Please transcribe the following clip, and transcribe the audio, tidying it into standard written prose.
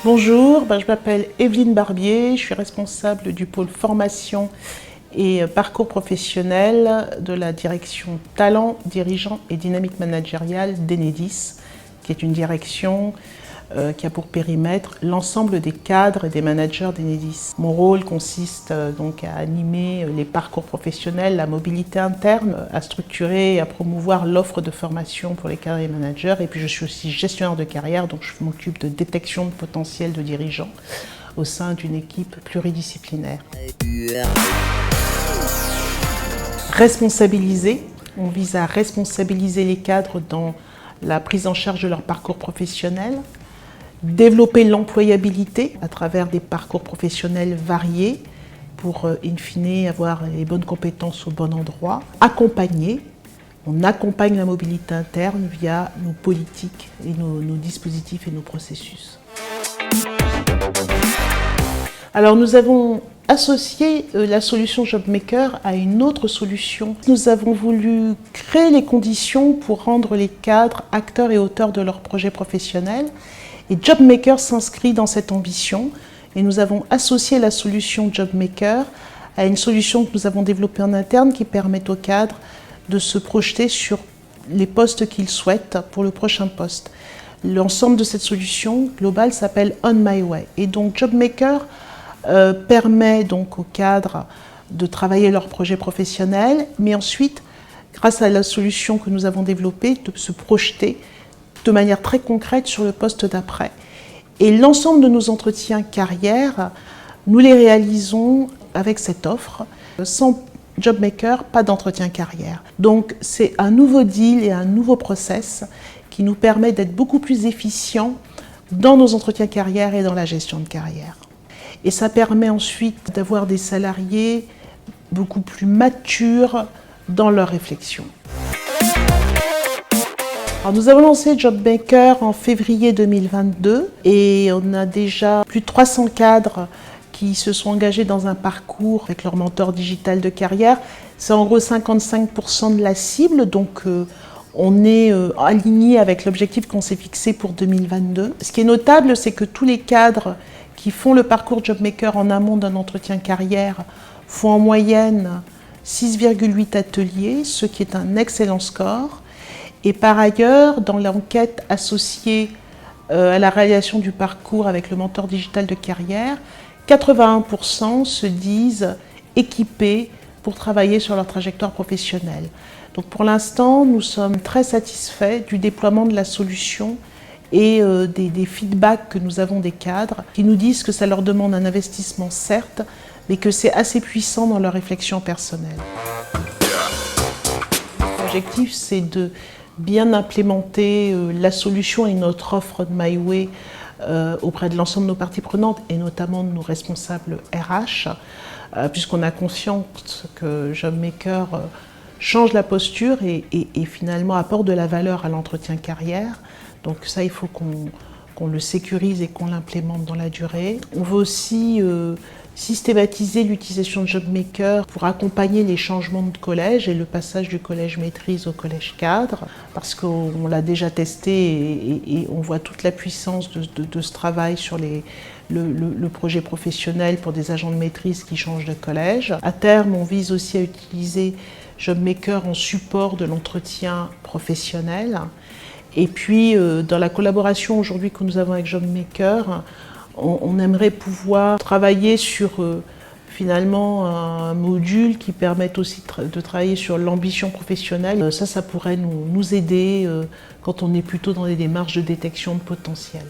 Bonjour, je m'appelle Evelyne Barbier, je suis responsable du pôle formation et parcours professionnel de la direction talent, dirigeants et dynamique managériale d'Enedis, qui est une direction qui a pour périmètre l'ensemble des cadres et des managers d'Enedis. Mon rôle consiste donc à animer les parcours professionnels, la mobilité interne, à structurer et à promouvoir l'offre de formation pour les cadres et les managers. Et puis je suis aussi gestionnaire de carrière, donc je m'occupe de détection de potentiel de dirigeants au sein d'une équipe pluridisciplinaire. Responsabiliser, on vise à responsabiliser les cadres dans la prise en charge de leur parcours professionnel. Développer l'employabilité à travers des parcours professionnels variés pour, in fine, avoir les bonnes compétences au bon endroit. Accompagner, on accompagne la mobilité interne via nos politiques et nos dispositifs et nos processus. Alors nous avons associé la solution JobMaker à une autre solution. Nous avons voulu créer les conditions pour rendre les cadres acteurs et auteurs de leurs projets professionnels. Et JobMaker s'inscrit dans cette ambition et nous avons associé la solution JobMaker à une solution que nous avons développée en interne qui permet aux cadres de se projeter sur les postes qu'ils souhaitent pour le prochain poste. L'ensemble de cette solution globale s'appelle On My Way. Et donc JobMaker permet donc aux cadres de travailler leur projet professionnel, mais ensuite, grâce à la solution que nous avons développée, de se projeter de manière très concrète sur le poste d'après. Et l'ensemble de nos entretiens carrière, nous les réalisons avec cette offre. Sans JobMaker, pas d'entretien carrière. Donc c'est un nouveau deal et un nouveau process qui nous permet d'être beaucoup plus efficients dans nos entretiens carrière et dans la gestion de carrière. Et ça permet ensuite d'avoir des salariés beaucoup plus matures dans leur réflexion. Alors nous avons lancé JobMaker en février 2022 et on a déjà plus de 300 cadres qui se sont engagés dans un parcours avec leur mentor digital de carrière. C'est en gros 55% de la cible, donc on est aligné avec l'objectif qu'on s'est fixé pour 2022. Ce qui est notable, c'est que tous les cadres qui font le parcours JobMaker en amont d'un entretien carrière font en moyenne 6,8 ateliers, ce qui est un excellent score. Et par ailleurs, dans l'enquête associée à la réalisation du parcours avec le mentor digital de carrière, 81% se disent équipés pour travailler sur leur trajectoire professionnelle. Donc pour l'instant, nous sommes très satisfaits du déploiement de la solution et des feedbacks que nous avons des cadres qui nous disent que ça leur demande un investissement certes, mais que c'est assez puissant dans leur réflexion personnelle. L'objectif, c'est de bien implémenter la solution et notre offre de My Way auprès de l'ensemble de nos parties prenantes et notamment de nos responsables RH, puisqu'on a conscience que JobMaker change la posture et finalement apporte de la valeur à l'entretien carrière. Donc ça, il faut qu'on le sécurise et qu'on l'implémente dans la durée. On veut aussi systématiser l'utilisation de JobMaker pour accompagner les changements de collège et le passage du collège maîtrise au collège cadre, parce qu'on l'a déjà testé et on voit toute la puissance de ce travail sur le projet professionnel pour des agents de maîtrise qui changent de collège. À terme, on vise aussi à utiliser JobMaker en support de l'entretien professionnel. Et puis, dans la collaboration aujourd'hui que nous avons avec JobMaker, on aimerait pouvoir travailler sur finalement un module qui permette aussi de travailler sur l'ambition professionnelle. Ça pourrait nous aider quand on est plutôt dans des démarches de détection de potentiel.